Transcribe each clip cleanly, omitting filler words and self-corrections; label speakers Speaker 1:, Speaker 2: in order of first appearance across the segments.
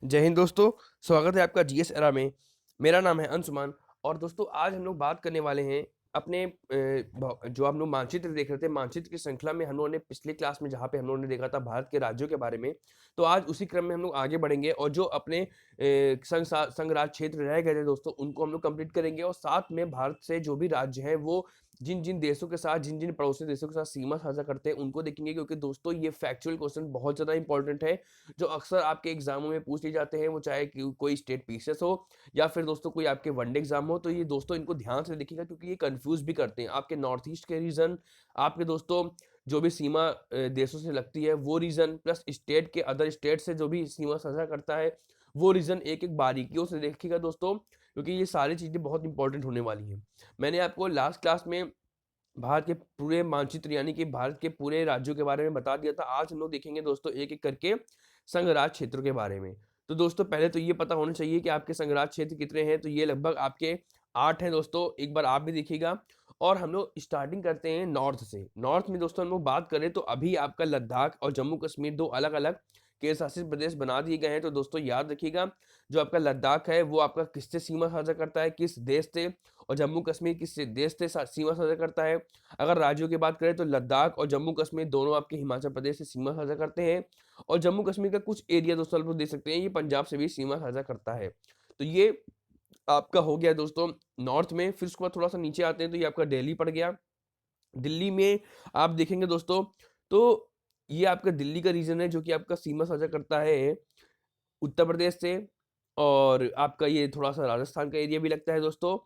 Speaker 1: जय हिंद दोस्तों। स्वागत है आपका जीएस एरा में। मेरा नाम है अंशुमान। और दोस्तों आज हम लोग बात करने वाले हैं अपने जो हम लोग मानचित्र देख रहे थे, मानचित्र की श्रृंखला में हम लोगों ने पिछले क्लास में जहाँ पे हम लोगों ने देखा था भारत के राज्यों के बारे में। तो आज उसी क्रम में हम लोग आगे बढ़ेंगे और जो अपने संघ राज्य क्षेत्र रह गए थे दोस्तों, उनको हम लोग कंप्लीट करेंगे और साथ में भारत से जो भी राज्य हैं वो जिन जिन देशों के साथ, जिन जिन पड़ोसी देशों के साथ सीमा साझा करते हैं उनको देखेंगे, क्योंकि दोस्तों ये फैक्चुअल क्वेश्चन बहुत ज़्यादा इंपॉर्टेंट है जो अक्सर आपके एग्जामों में पूछ लिए जाते हैं, वो चाहे कोई स्टेट पीसीएस हो या फिर दोस्तों कोई आपके वनडे एग्जाम हो। तो ये दोस्तों इनको ध्यान से देखिएगा, क्योंकि ये कंफ्यूज भी करते हैं आपके नॉर्थ ईस्ट के रीजन, आपके दोस्तों जो भी सीमा देशों से लगती है वो रीजन, प्लस स्टेट के अदर स्टेट से जो भी सीमा साझा करता है वो रीजन, एक एक बारीकियों से देखिएगा दोस्तों, क्योंकि ये सारी चीजें बहुत इंपॉर्टेंट होने वाली हैं। मैंने आपको लास्ट क्लास में भारत के पूरे मानचित्र यानी कि भारत के पूरे राज्यों के बारे में बता दिया था। आज हम लोग देखेंगे दोस्तों एक एक करके संघ राज्य क्षेत्रों के बारे में। तो दोस्तों पहले तो ये पता होना चाहिए कि आपके संघ राज्य क्षेत्र कितने हैं। तो ये लगभग आपके 8 हैं दोस्तों, एक बार आप भी देखिएगा। और हम लोग स्टार्टिंग करते हैं नॉर्थ से। नॉर्थ में दोस्तों हम लोग बात करें तो अभी आपका लद्दाख और जम्मू कश्मीर दो अलग अलग केंद्र शासित प्रदेश बना दिए गए हैं। तो दोस्तों याद रखिएगा, जो आपका लद्दाख है वो आपका किससे सीमा साझा करता है, किस देश से, और जम्मू कश्मीर किस देश से सीमा साझा करता है। अगर राज्यों की बात करें तो लद्दाख और जम्मू कश्मीर दोनों आपके हिमाचल प्रदेश से सीमा साझा करते हैं, और जम्मू कश्मीर का कुछ एरिया दोस्तों आप लोग देख सकते हैं ये पंजाब से भी सीमा साझा करता है। तो ये आपका हो गया दोस्तों नॉर्थ में। फिर उसके बाद थोड़ा सा नीचे आते हैं तो ये आपका दिल्ली पड़ गया। दिल्ली में आप देखेंगे दोस्तों, तो ये आपका दिल्ली का रीजन है जो कि आपका सीमा साझा करता है उत्तर प्रदेश से, और आपका ये थोड़ा-सा राजस्थान का एरिया भी लगता है दोस्तों।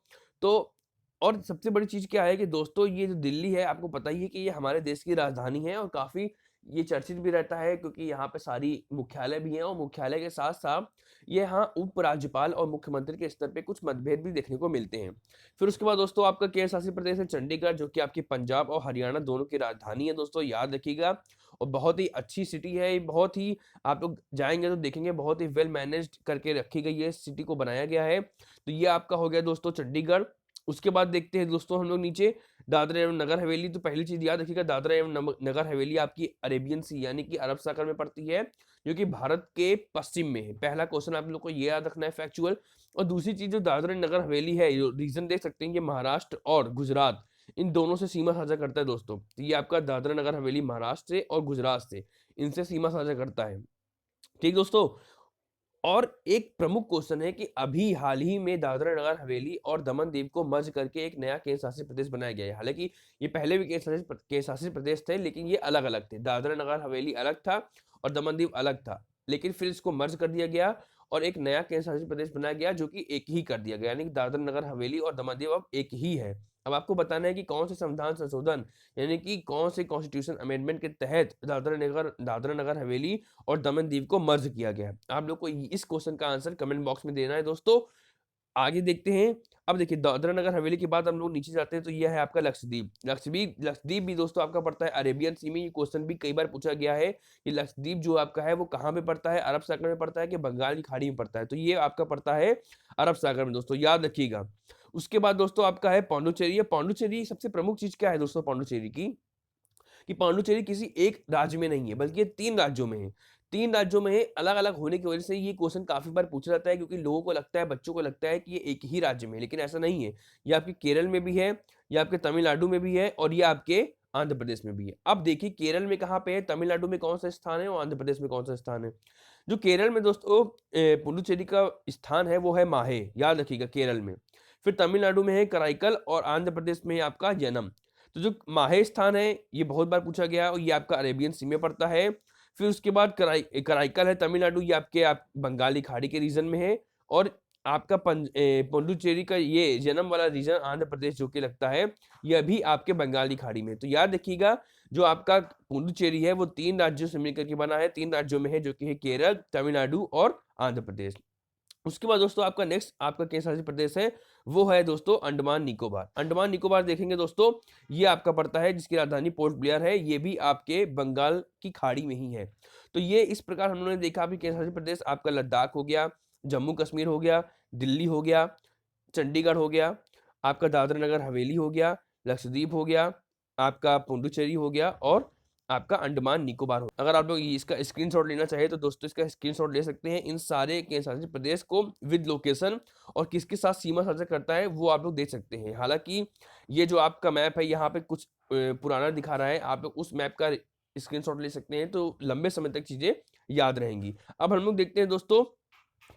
Speaker 1: तो और सबसे बड़ी चीज़ क्या है कि दोस्तों ये जो दिल्ली है, आपको पता ही है कि ये हमारे देश की राजधानी है और काफ़ी ये चर्चित भी रहता है, क्योंकि यहाँ पे सारी मुख्यालय भी हैं और मुख्यालय के साथ-साथ ये यहाँ उपराज्यपाल और मुख्यमंत्री के स्तर पे कुछ मतभेद भी देखने को मिलते हैं। फिर उसके बाद दोस्तों आपका केंद्र शासित प्रदेश है चंडीगढ़, जो कि आपकी पंजाब और हरियाणा दोनों की राजधानी है दोस्तों, याद रखिएगा। और बहुत ही अच्छी सिटी है ये, बहुत ही आप लोग जाएँगे तो देखेंगे बहुत ही वेल मैनेज्ड करके रखी गई है, इस सिटी को बनाया गया है। तो ये आपका हो गया दोस्तों चंडीगढ़। उसके बाद देखते हैं दोस्तों हम लोग नीचे दादरा एवं नगर हवेली। तो पहली चीज़ याद रखिएगा, दादरा एवं नगर हवेली आपकी अरेबियन सी यानी कि अरब सागर में पड़ती है, जो कि भारत के पश्चिम में है। पहला क्वेश्चन आप लोग को ये याद रखना है फैक्चुअल। और दूसरी चीज़ जो दादरा नगर हवेली है, रीजन देख सकते हैं, ये महाराष्ट्र और गुजरात इन दोनों से सीमा साझा करता है दोस्तों। तो ये आपका दादरा नगर हवेली महाराष्ट्र से और गुजरात से इनसे सीमा साझा करता है। ठीक दोस्तों। और एक प्रमुख क्वेश्चन है कि अभी हाल ही में दादरा नगर हवेली और दमन दीव को मर्ज करके एक नया केंद्र शासित प्रदेश बनाया गया है। हालांकि ये पहले भी केंद्र शासित प्रदेश थे, लेकिन ये अलग अलग थे। दादरा नगर हवेली अलग था और दमन दीव अलग था, लेकिन फिर इसको मर्ज कर दिया गया और एक नया केंद्र शासित प्रदेश बनाया गया जो कि एक ही कर दिया गया, यानी कि दादरा नगर हवेली और दमन दीव अब एक ही है। अब आपको बताना है कि कौन से संविधान संशोधन यानी कि कौन से कॉन्स्टिट्यूशन अमेंडमेंट के तहत दादरा नगर हवेली और दमन दीव को मर्ज किया गया है। आप लोग को इस क्वेश्चन का आंसर कमेंट बॉक्स में देना है दोस्तों। आगे देखते हैं। अब देखिए दादरा नगर हवेली के बाद हम लोग नीचे जाते हैं तो यह है आपका लक्षद्वीप। लक्षद्वीप लक्षद्वीप भी दोस्तों आपका पड़ता है अरेबियन सी में। ये क्वेश्चन भी कई बार पूछा गया है कि लक्षद्वीप जो आपका है वो कहाँ पे पड़ता है, अरब सागर में पड़ता है कि बंगाल की खाड़ी में पड़ता है। तो ये आपका पड़ता है अरब सागर में दोस्तों, याद रखिएगा। उसके बाद दोस्तों आपका है पौंडुचेरी। पौंडुचेरी सबसे प्रमुख चीज क्या है दोस्तों पौंडुचेरी की, कि पांडिचेरी किसी एक राज्य में नहीं है बल्कि ये 3 राज्यों में है। 3 राज्यों में है, अलग-अलग होने की वजह से ये क्वेश्चन काफ़ी बार पूछा जाता है, क्योंकि लोगों को लगता है, बच्चों को लगता है कि ये एक ही राज्य में है, लेकिन ऐसा नहीं है। ये आपके केरल में भी है, ये आपके तमिलनाडु में भी है और ये आपके आंध्र प्रदेश में भी है। अब देखिए केरल में कहाँ पे है, तमिलनाडु में कौन-सा स्थान है और आंध्र प्रदेश में कौन-सा स्थान है। जो केरल में दोस्तों पुडुचेरी का स्थान है वो है माहे, याद रखिएगा केरल में। फिर तमिलनाडु में है कराईकल और आंध्र प्रदेश में है आपका यनम। तो जो माहे स्थान है ये बहुत बार पूछा गया और ये आपका अरेबियन सी में पड़ता है। फिर उसके बाद कराईकल है तमिलनाडु, ये आप बंगाली खाड़ी के रीजन में है। और आपका पुडुचेरी का ये जन्म वाला रीजन आंध्र प्रदेश जो कि लगता है, यह भी आपके बंगाली खाड़ी में। तो याद रखिएगा जो आपका पुडुचेरी है वो 3 राज्यों से मिलकर के बना है, 3 राज्यों में है जो कि है केरल, तमिलनाडु और आंध्र प्रदेश। उसके बाद दोस्तों आपका नेक्स्ट आपका केंद्र शासित प्रदेश है वो है दोस्तों अंडमान निकोबार। अंडमान निकोबार देखेंगे दोस्तों, ये आपका पड़ता है जिसकी राजधानी पोर्ट ब्लेयर है, ये भी आपके बंगाल की खाड़ी में ही है। तो ये इस प्रकार हम लोगों ने देखा अभी केंद्र शासित प्रदेश आपका लद्दाख हो गया, जम्मू कश्मीर हो गया, दिल्ली हो गया, चंडीगढ़ हो गया, आपका दादरा नगर हवेली हो गया, लक्षद्वीप हो गया, आपका पुडुचेरी हो गया और आपका अंडमान निकोबार हो। अगर आप लोग इसका स्क्रीनशॉट लेना चाहे तो दोस्तों इसका स्क्रीनशॉट ले सकते हैं। इन सारे केंद्र शासित प्रदेश को विद लोकेशन और किसके साथ सीमा साझा करता है वो आप लोग देख सकते हैं। हालांकि ये जो आपका मैप है यहाँ पे कुछ पुराना दिखा रहा है, आप लोग उस मैप का स्क्रीनशॉट ले सकते हैं तो लंबे समय तक चीजें याद रहेंगी। अब हम लोग देखते हैं दोस्तों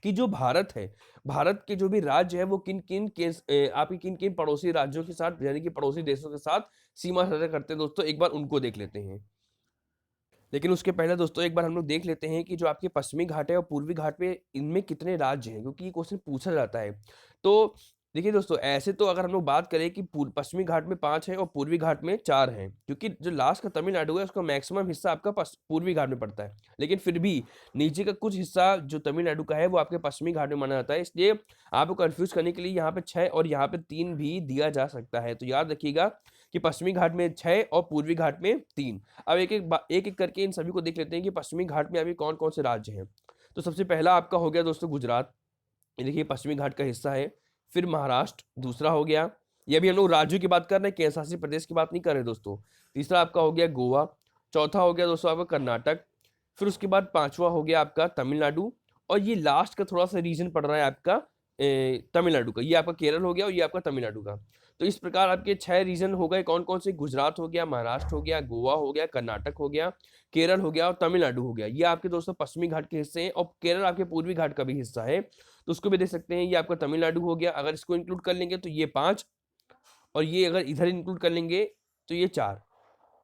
Speaker 1: कि जो भारत है, भारत के जो भी राज्य है वो किन किन के आपके किन किन पड़ोसी राज्यों के साथ यानी कि पड़ोसी देशों के साथ सीमा साझा करते हैं दोस्तों, एक बार उनको देख लेते हैं। लेकिन उसके पहले दोस्तों एक बार हम लोग देख लेते हैं कि जो आपके पश्चिमी घाट है और पूर्वी घाट में इनमें कितने राज्य हैं, क्योंकि ये क्वेश्चन पूछा जाता है। तो देखिए दोस्तों, ऐसे तो अगर हम लोग बात करें कि पश्चिमी घाट में 5 है और पूर्वी घाट में 4 हैं, क्योंकि जो लास्ट का तमिलनाडु है उसका मैक्सिमम हिस्सा आपका पूर्वी घाट में पड़ता है। लेकिन फिर भी नीचे का कुछ हिस्सा जो तमिलनाडु का है वो आपके पश्चिमी घाट में माना जाता है, इसलिए आपको कंफ्यूज करने के लिए यहाँ पे 6 और यहाँ पे 3 भी दिया जा सकता है। तो याद रखिएगा कि पश्चिमी घाट में 6 और पूर्वी घाट में 3। अब एक-एक करके इन सभी को देख लेते हैं कि पश्चिमी घाट में अभी कौन-कौन से राज्य हैं। तो सबसे पहला आपका हो गया दोस्तों गुजरात, ये देखिए पश्चिमी घाट का हिस्सा है। फिर महाराष्ट्र दूसरा हो गया, ये भी हम लोग राज्यों की बात कर रहे हैं, केंद्र शासित प्रदेश की बात नहीं कर रहे दोस्तों। तीसरा आपका हो गया गोवा, चौथा हो गया दोस्तों आपका कर्नाटक, फिर उसके बाद पांचवा हो गया आपका तमिलनाडु, और ये लास्ट का थोड़ा सा रीजन पड़ रहा है आपका तमिलनाडु का, ये आपका केरल हो गया और ये आपका तमिलनाडु का। तो इस प्रकार आपके 6 रीजन हो गए, कौन कौन से, गुजरात हो गया, महाराष्ट्र हो गया, गोवा हो गया, कर्नाटक हो गया, केरल हो गया और तमिलनाडु हो गया। ये आपके दोस्तों पश्चिमी घाट के हिस्से हैं और केरल आपके पूर्वी घाट का भी हिस्सा है, तो उसको भी देख सकते हैं। ये आपका तमिलनाडु हो गया, अगर इसको इंक्लूड कर लेंगे तो ये 5, और ये अगर इधर इंक्लूड कर लेंगे तो ये 4।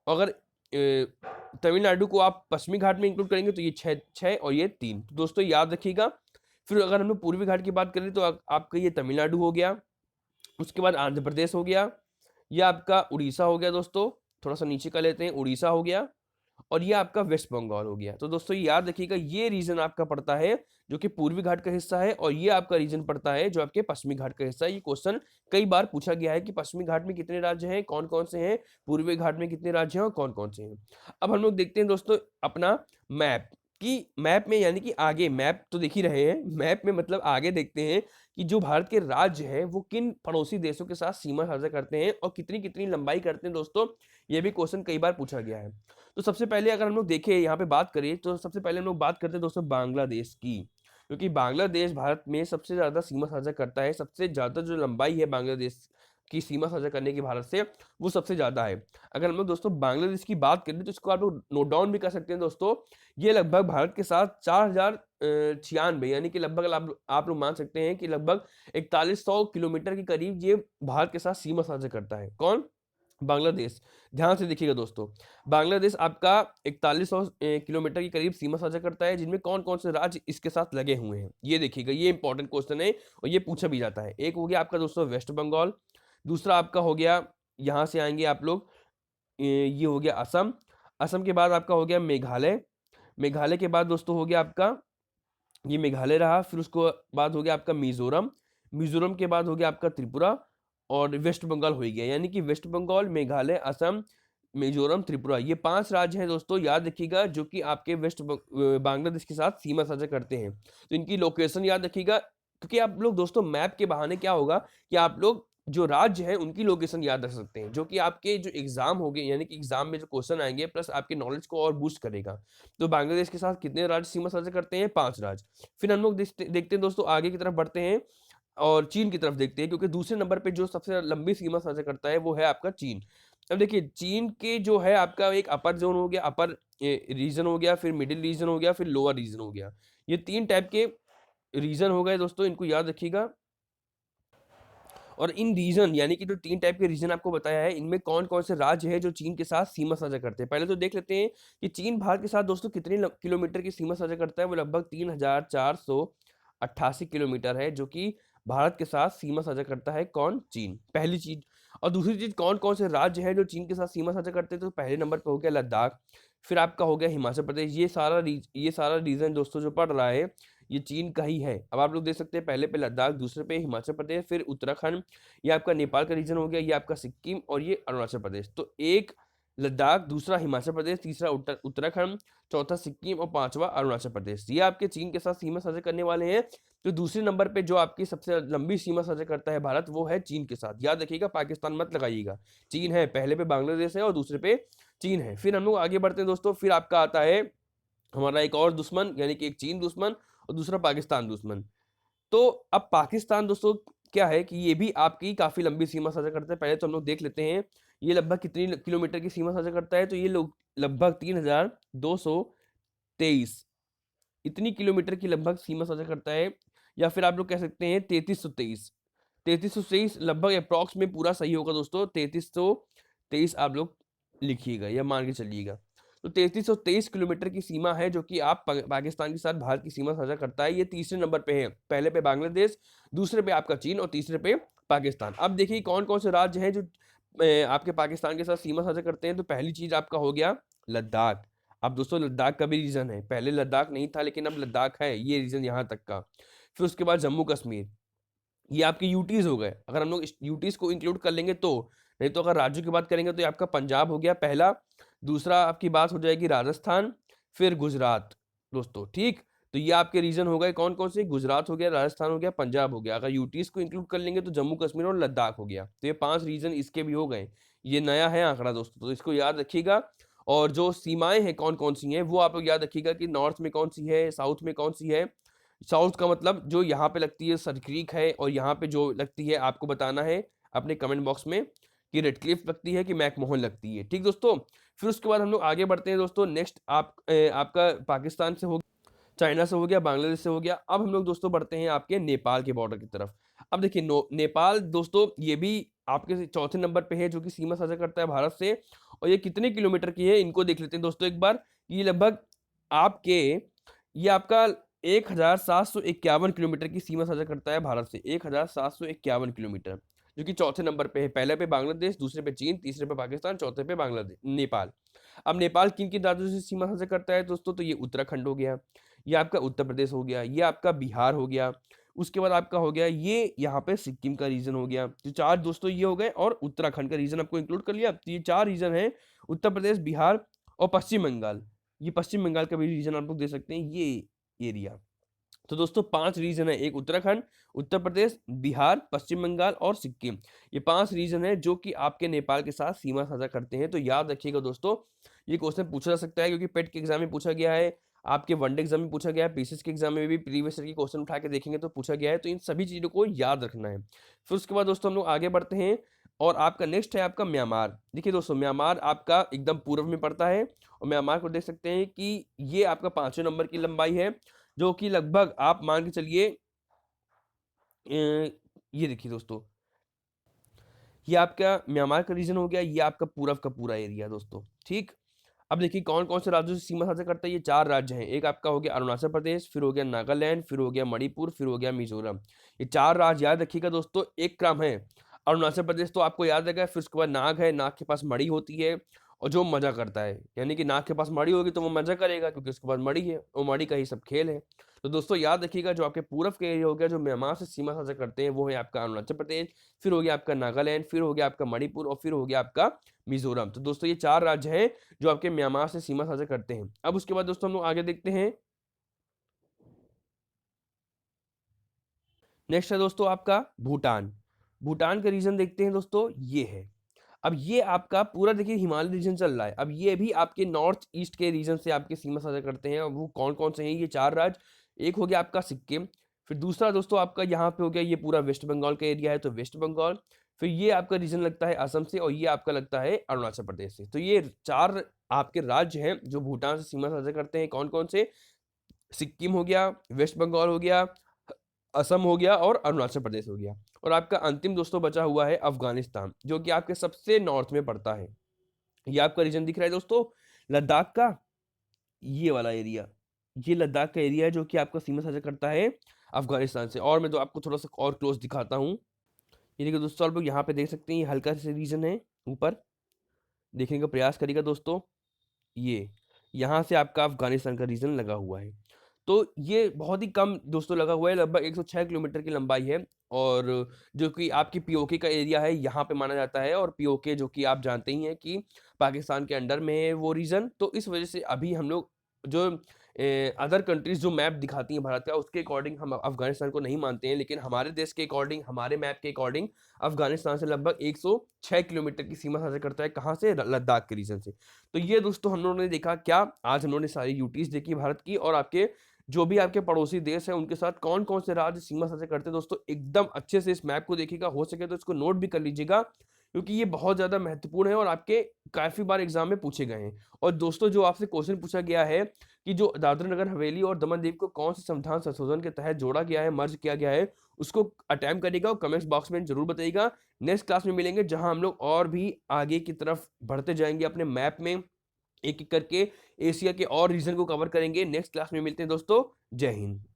Speaker 1: अगर तमिलनाडु को आप पश्चिमी घाट में इंक्लूड करेंगे तो ये 6 और ये 3। तो दोस्तों याद रखिएगा। फिर अगर हम लोग पूर्वी घाट की बात करें तो आपका ये तमिलनाडु हो गया, उसके बाद आंध्र प्रदेश हो गया, ये आपका उड़ीसा हो गया दोस्तों, थोड़ा सा नीचे का लेते हैं, उड़ीसा हो गया, और ये आपका वेस्ट बंगाल हो गया। तो दोस्तों ये याद रखिएगा, ये रीजन आपका पड़ता है जो कि पूर्वी घाट का हिस्सा है, और ये आपका रीजन पड़ता है जो आपके पश्चिमी घाट का हिस्सा है। ये क्वेश्चन कई बार पूछा गया है कि पश्चिमी घाट में कितने राज्य हैं, कौन कौन से हैं, पूर्वी घाट में कितने राज्य हैं और कौन कौन से हैं। अब हम लोग देखते हैं दोस्तों अपना मैप, कि मैप में यानी कि आगे, मैप तो देख ही रहे हैं, मैप में मतलब आगे देखते हैं कि जो भारत के राज्य हैं वो किन पड़ोसी देशों के साथ सीमा साझा करते हैं और कितनी कितनी लंबाई करते हैं दोस्तों, ये भी क्वेश्चन कई बार पूछा गया है। तो सबसे पहले अगर हम लोग देखें यहाँ पे बात करें तो सबसे पहले हम लोग बात करते हैं दोस्तों बांग्लादेश की, क्योंकि बांग्लादेश भारत में सबसे ज्यादा सीमा साझा करता है। सबसे ज्यादा जो लंबाई है बांग्लादेश की सीमा साझा करने की भारत से, वो सबसे ज्यादा है। अगर हम लोग दोस्तों बांग्लादेश की बात करें तो इसको आप लोग नोट डाउन भी कर सकते हैं दोस्तों। ये लगभग भारत के साथ 4096 यानी कि लगभग आप लोग मान सकते हैं कि लगभग 4100 किलोमीटर के करीब ये भारत के साथ सीमा साझा करता है। कौन? बांग्लादेश। ध्यान से देखिएगा दोस्तों, बांग्लादेश आपका 4100 किलोमीटर के करीब सीमा साझा करता है, जिनमें कौन कौन से राज्य इसके साथ लगे हुए हैं ये देखिएगा, ये इंपॉर्टेंट क्वेश्चन है और ये पूछा भी जाता है। एक हो गया आपका दोस्तों वेस्ट बंगाल, दूसरा आपका हो गया, यहाँ से आएंगे आप लोग, ये हो गया असम, असम के बाद आपका हो गया मेघालय, मेघालय के बाद दोस्तों हो गया आपका, ये मेघालय रहा, फिर उसको बाद हो गया आपका मिजोरम, मिजोरम के बाद हो गया आपका त्रिपुरा, और वेस्ट बंगाल हो ही गया। यानी कि वेस्ट बंगाल, मेघालय, असम, मिजोरम, त्रिपुरा, ये 5 राज्य हैं दोस्तों, याद रखिएगा, जो कि आपके बांग्लादेश के साथ सीमा साझा करते हैं। तो इनकी लोकेशन याद रखिएगा, क्योंकि आप लोग दोस्तों मैप के बहाने क्या होगा कि आप लोग जो राज्य हैं उनकी लोकेशन याद रख सकते हैं, जो कि आपके जो एग्जाम होंगे यानी कि एग्जाम में जो क्वेश्चन आएंगे प्लस आपके नॉलेज को और बूस्ट करेगा। तो बांग्लादेश के साथ कितने राज्य सीमा साझा करते हैं? 5 राज्य। फिर हम लोग देखते हैं दोस्तों, आगे की तरफ बढ़ते हैं और चीन की तरफ देखते हैं, क्योंकि दूसरे नंबर पे जो सबसे लंबी सीमा साझा करता है वो है आपका चीन। अब देखिए चीन के जो है आपका एक अपर जोन हो गया, अपर रीजन हो गया, फिर मिडिल रीजन हो गया, फिर लोअर रीजन हो गया। ये 3 टाइप के रीजन हो गए दोस्तों, इनको याद रखिएगा। और इन रीजन यानी कि जो 3 टाइप के रीजन आपको बताया है, इनमें कौन कौन से राज्य है जो चीन के साथ सीमा साझा करते हैं। पहले तो देख लेते हैं कि चीन भारत के साथ दोस्तों कितने किलोमीटर की सीमा साझा करता है। वो लगभग 3488 किलोमीटर है, जो कि भारत के साथ सीमा साझा करता है। कौन? चीन, पहली चीज। और दूसरी चीज, कौन कौन से राज्य है जो चीन के साथ सीमा साझा करते हैं, तो पहले नंबर पे हो गया लद्दाख, फिर आपका हो गया हिमाचल प्रदेश। ये सारा रीजन दोस्तों जो पड़ रहा है ये चीन का ही है। अब आप लोग देख सकते हैं, पहले पे लद्दाख, दूसरे पे हिमाचल प्रदेश, फिर उत्तराखंड, ये आपका नेपाल का रीजन हो गया, ये आपका सिक्किम, और ये अरुणाचल प्रदेश। तो 1 लद्दाख, दूसरा हिमाचल प्रदेश, तीसरा उत्तराखंड, चौथा सिक्किम और पांचवा अरुणाचल प्रदेश। ये आपके चीन के साथ सीमा साझा करने वाले हैं। तो दूसरे नंबर पे जो आपकी सबसे लंबी सीमा साझा करता है भारत, वो है चीन के साथ। याद रखिएगा, पाकिस्तान मत लगाइएगा, चीन है पहले पे, बांग्लादेश है और दूसरे पे चीन है। फिर हम लोग आगे बढ़ते हैं दोस्तों। फिर आपका आता है हमारा एक और दुश्मन, यानी कि एक चीन दुश्मन और दूसरा पाकिस्तान दुश्मन। तो अब पाकिस्तान दोस्तों क्या है कि ये भी आपकी काफी लंबी सीमा साझा करता है। पहले तो हम लोग देख लेते हैं ये लगभग कितनी किलोमीटर की सीमा साझा करता है। तो ये लोग लगभग 3223 इतनी किलोमीटर की लगभग सीमा साझा करता है, या फिर आप लोग कह सकते हैं 3323 लगभग अप्रॉक्स में पूरा सही होगा दोस्तों। 3323 आप लोग लिखिएगा या मान के चलिएगा। तो 3323 किलोमीटर की सीमा है जो कि आप पाकिस्तान के साथ भारत की सीमा साझा करता है। ये तीसरे नंबर पे है, पहले पे बांग्लादेश, दूसरे पे आपका चीन और तीसरे पे पाकिस्तान। अब देखिए कौन कौन से राज्य हैं जो आपके पाकिस्तान के साथ सीमा साझा करते हैं। तो पहली चीज आपका हो गया लद्दाख। अब दोस्तों लद्दाख का भी रीजन है, पहले लद्दाख नहीं था लेकिन अब लद्दाख है, ये रीजन यहाँ तक का। फिर उसके बाद जम्मू कश्मीर, ये आपके यूटीज हो गए, अगर हम लोग यूटीज को इंक्लूड कर लेंगे तो। नहीं तो अगर राज्यों की बात करेंगे तो ये आपका पंजाब हो गया पहला, दूसरा आपकी बात हो जाएगी राजस्थान, फिर गुजरात दोस्तों। ठीक, तो ये आपके रीजन हो गए कौन कौन से, गुजरात हो गया, राजस्थान हो गया, पंजाब हो गया। अगर यूटीज को इंक्लूड कर लेंगे तो जम्मू कश्मीर और लद्दाख हो गया। तो ये 5 रीजन इसके भी हो गए। ये नया है आंकड़ा दोस्तों, तो इसको याद रखिएगा। और जो सीमाएं हैं कौन कौन सी हैं वो आप लोग याद रखिएगा कि नॉर्थ में कौन सी है, साउथ में कौन सी है। साउथ का मतलब जो यहाँ पे लगती है सर क्रीक है, और यहाँ पे जो लगती है आपको बताना है अपने कमेंट बॉक्स में कि रेड क्लिफ लगती है कि मैकमोहन लगती है। ठीक दोस्तों, फिर उसके बाद हम लोग आगे बढ़ते हैं दोस्तों। नेक्स्ट आपका पाकिस्तान से हो, चाइना से हो गया, बांग्लादेश से हो गया। अब हम लोग दोस्तों बढ़ते हैं आपके नेपाल के बॉर्डर की तरफ। अब देखिए नेपाल दोस्तों ये भी आपके चौथे नंबर पे है जो कि सीमा साझा करता है भारत से। और ये कितने किलोमीटर की है इनको देख लेते हैं दोस्तों एक बार। ये लगभग आपके, ये आपका 1751 किलोमीटर की सीमा साझा करता है भारत से। 1751 किलोमीटर, जो कि चौथे नंबर पे है। पहले पे बांग्लादेश, दूसरे पे चीन, तीसरे पे पाकिस्तान, चौथे पे बांग्लादेश नेपाल। अब नेपाल किन किन राज्यों से सीमा साझा करता है दोस्तों, तो ये उत्तराखंड हो गया, ये आपका उत्तर प्रदेश हो गया, ये आपका बिहार हो गया, उसके बाद आपका हो गया ये यहाँ पे सिक्किम का रीजन हो गया। तो 4 दोस्तों ये हो गए, और उत्तराखंड का रीजन आपको इंक्लूड कर लिया। तो ये 4 रीजन है, उत्तर प्रदेश, बिहार और पश्चिम बंगाल। ये पश्चिम बंगाल का भी रीजन आप लोग दे सकते हैं, ये एरिया। तो दोस्तों 5 रीजन है, एक उत्तराखंड, उत्तर प्रदेश, बिहार, पश्चिम बंगाल और सिक्किम। ये 5 रीजन है जो कि आपके नेपाल के साथ सीमा साझा करते हैं। तो याद रखिएगा दोस्तों, ये क्वेश्चन पूछा जा सकता है क्योंकि पेट के एग्जाम में पूछा गया है, आपके वनडे एग्जाम में पूछा गया है, पीसीएस के एग्जाम में भी प्रीवियस ईयर की क्वेश्चन उठा के देखेंगे तो पूछा गया है। तो इन सभी चीजों को याद रखना है। फिर उसके बाद दोस्तों हम लोग आगे बढ़ते हैं, और आपका नेक्स्ट है आपका म्यांमार। देखिए दोस्तों म्यांमार आपका एकदम पूर्व में पड़ता है, और म्यांमार को देख सकते हैं कि ये आपका 5वें नंबर की लंबाई है, जो कि लगभग आप मान के चलिए ये देखिए दोस्तों, ये आपका म्यांमार का रीजन हो गया, ये आपका पूरब का पूरा एरिया दोस्तों। ठीक, अब देखिए कौन कौन से राज्यों से सीमा साझा करता है। ये 4 राज्य हैं, एक आपका हो गया अरुणाचल प्रदेश, फिर हो गया नागालैंड, फिर हो गया मणिपुर, फिर हो गया मिजोरम। ये 4 राज्य याद रखिएगा दोस्तों, एक क्रम है। अरुणाचल प्रदेश तो आपको याद रहेगा, फिर उसके बाद नाग है, नाग के पास मणि होती है, और जो मजा करता है, यानी कि नाग के पास मणि होगी तो वो मजा करेगा क्योंकि उसके पास मणि है, वो मणि का ही सब खेल है। तो दोस्तों याद रखिएगा, जो आपके पूरब के एरिया हो गया जो म्यांमार से सीमा साझा करते हैं, वो है आपका अरुणाचल प्रदेश, फिर हो गया आपका नागालैंड, फिर हो गया आपका मणिपुर और फिर हो गया आपका मिजोरम। तो दोस्तों ये 4 राज्य हैं जो आपके म्यांमार से सीमा साझा करते हैं। अब उसके बाद दोस्तों हम लोग आगे देखते हैं, नेक्स्ट है दोस्तों आपका भूटान। भूटान का रीजन देखते हैं दोस्तों, ये है। अब ये आपका पूरा देखिए हिमालय रीजन चल रहा है। अब ये भी आपके नॉर्थ ईस्ट के रीजन से आपके सीमा साझा करते हैं, और वो कौन कौन से हैं, ये 4 राज्य। एक हो गया आपका सिक्किम, फिर दूसरा दोस्तों आपका यहाँ पे हो गया, ये पूरा वेस्ट बंगाल का एरिया है तो वेस्ट बंगाल, फिर ये आपका रीजन लगता है असम से, और ये आपका लगता है अरुणाचल प्रदेश से। तो ये 4 आपके राज्य हैं जो भूटान से सीमा साझा करते हैं। कौन कौन से, सिक्किम हो गया, वेस्ट बंगाल हो गया, असम हो गया और अरुणाचल प्रदेश हो गया। और आपका अंतिम दोस्तों बचा हुआ है अफगानिस्तान, जो कि आपके सबसे नॉर्थ में पड़ता है। ये आपका रीजन दिख रहा है दोस्तों, लद्दाख का ये वाला एरिया, ये लद्दाख का एरिया है जो कि आपका सीमा साझा करता है अफगानिस्तान से। और मैं तो आपको थोड़ा सा और क्लोज दिखाता हूँ। ये देखिए दोस्तों, आप लोग यहाँ पे देख सकते हैं, ये हल्का सा रीजन है, ऊपर देखने का प्रयास करिएगा दोस्तों। ये यहाँ से आपका अफगानिस्तान का रीजन लगा हुआ है। तो ये बहुत ही कम दोस्तों लगा हुआ है, लगभग 106 किलोमीटर की लंबाई है और जो कि आपकी पीओके का एरिया है, यहाँ पे माना जाता है और पीओके जो कि आप जानते ही हैं कि पाकिस्तान के अंडर में है वो रीजन। तो इस वजह से अभी हम लोग जो अदर कंट्रीज़ जो मैप दिखाती हैं भारत का, उसके अकॉर्डिंग हम अफ़गानिस्तान को नहीं मानते हैं, लेकिन हमारे देश के अकॉर्डिंग, हमारे मैप के अकॉर्डिंग अफ़गानिस्तान से लगभग 106 किलोमीटर की सीमा साझा करता है, कहाँ से? र लद्दाख के रीजन से। तो ये दोस्तों हम लोगों ने देखा क्या, आज हम लोगों ने सारी यूटीज़ देखी भारत की और आपके जो भी आपके पड़ोसी देश हैं, उनके साथ कौन-कौन से राज्य सीमा साझा करते हैं दोस्तों, एकदम अच्छे से इस मैप को देखिएगा, हो सके तो इसको नोट भी कर लीजिएगा, क्योंकि ये बहुत ज़्यादा महत्वपूर्ण है और आपके काफ़ी बार एग्ज़ाम में पूछे गए हैं। और दोस्तों जो आपसे क्वेश्चन पूछा गया है कि जो दादरा नगर हवेली और दमन-दीव को कौन से संविधान संशोधन के तहत जोड़ा गया है, मर्ज किया गया है, उसको अटेम्प्ट करिएगा और कमेंट्स बॉक्स में ज़रूर बताइएगा। नेक्स्ट क्लास में मिलेंगे, जहाँ हम लोग और भी आगे की तरफ बढ़ते जाएँगे अपने मैप में, एक-एक करके एशिया के और रीजन को कवर करेंगे। नेक्स्ट क्लास में मिलते हैं दोस्तों। जय हिंद।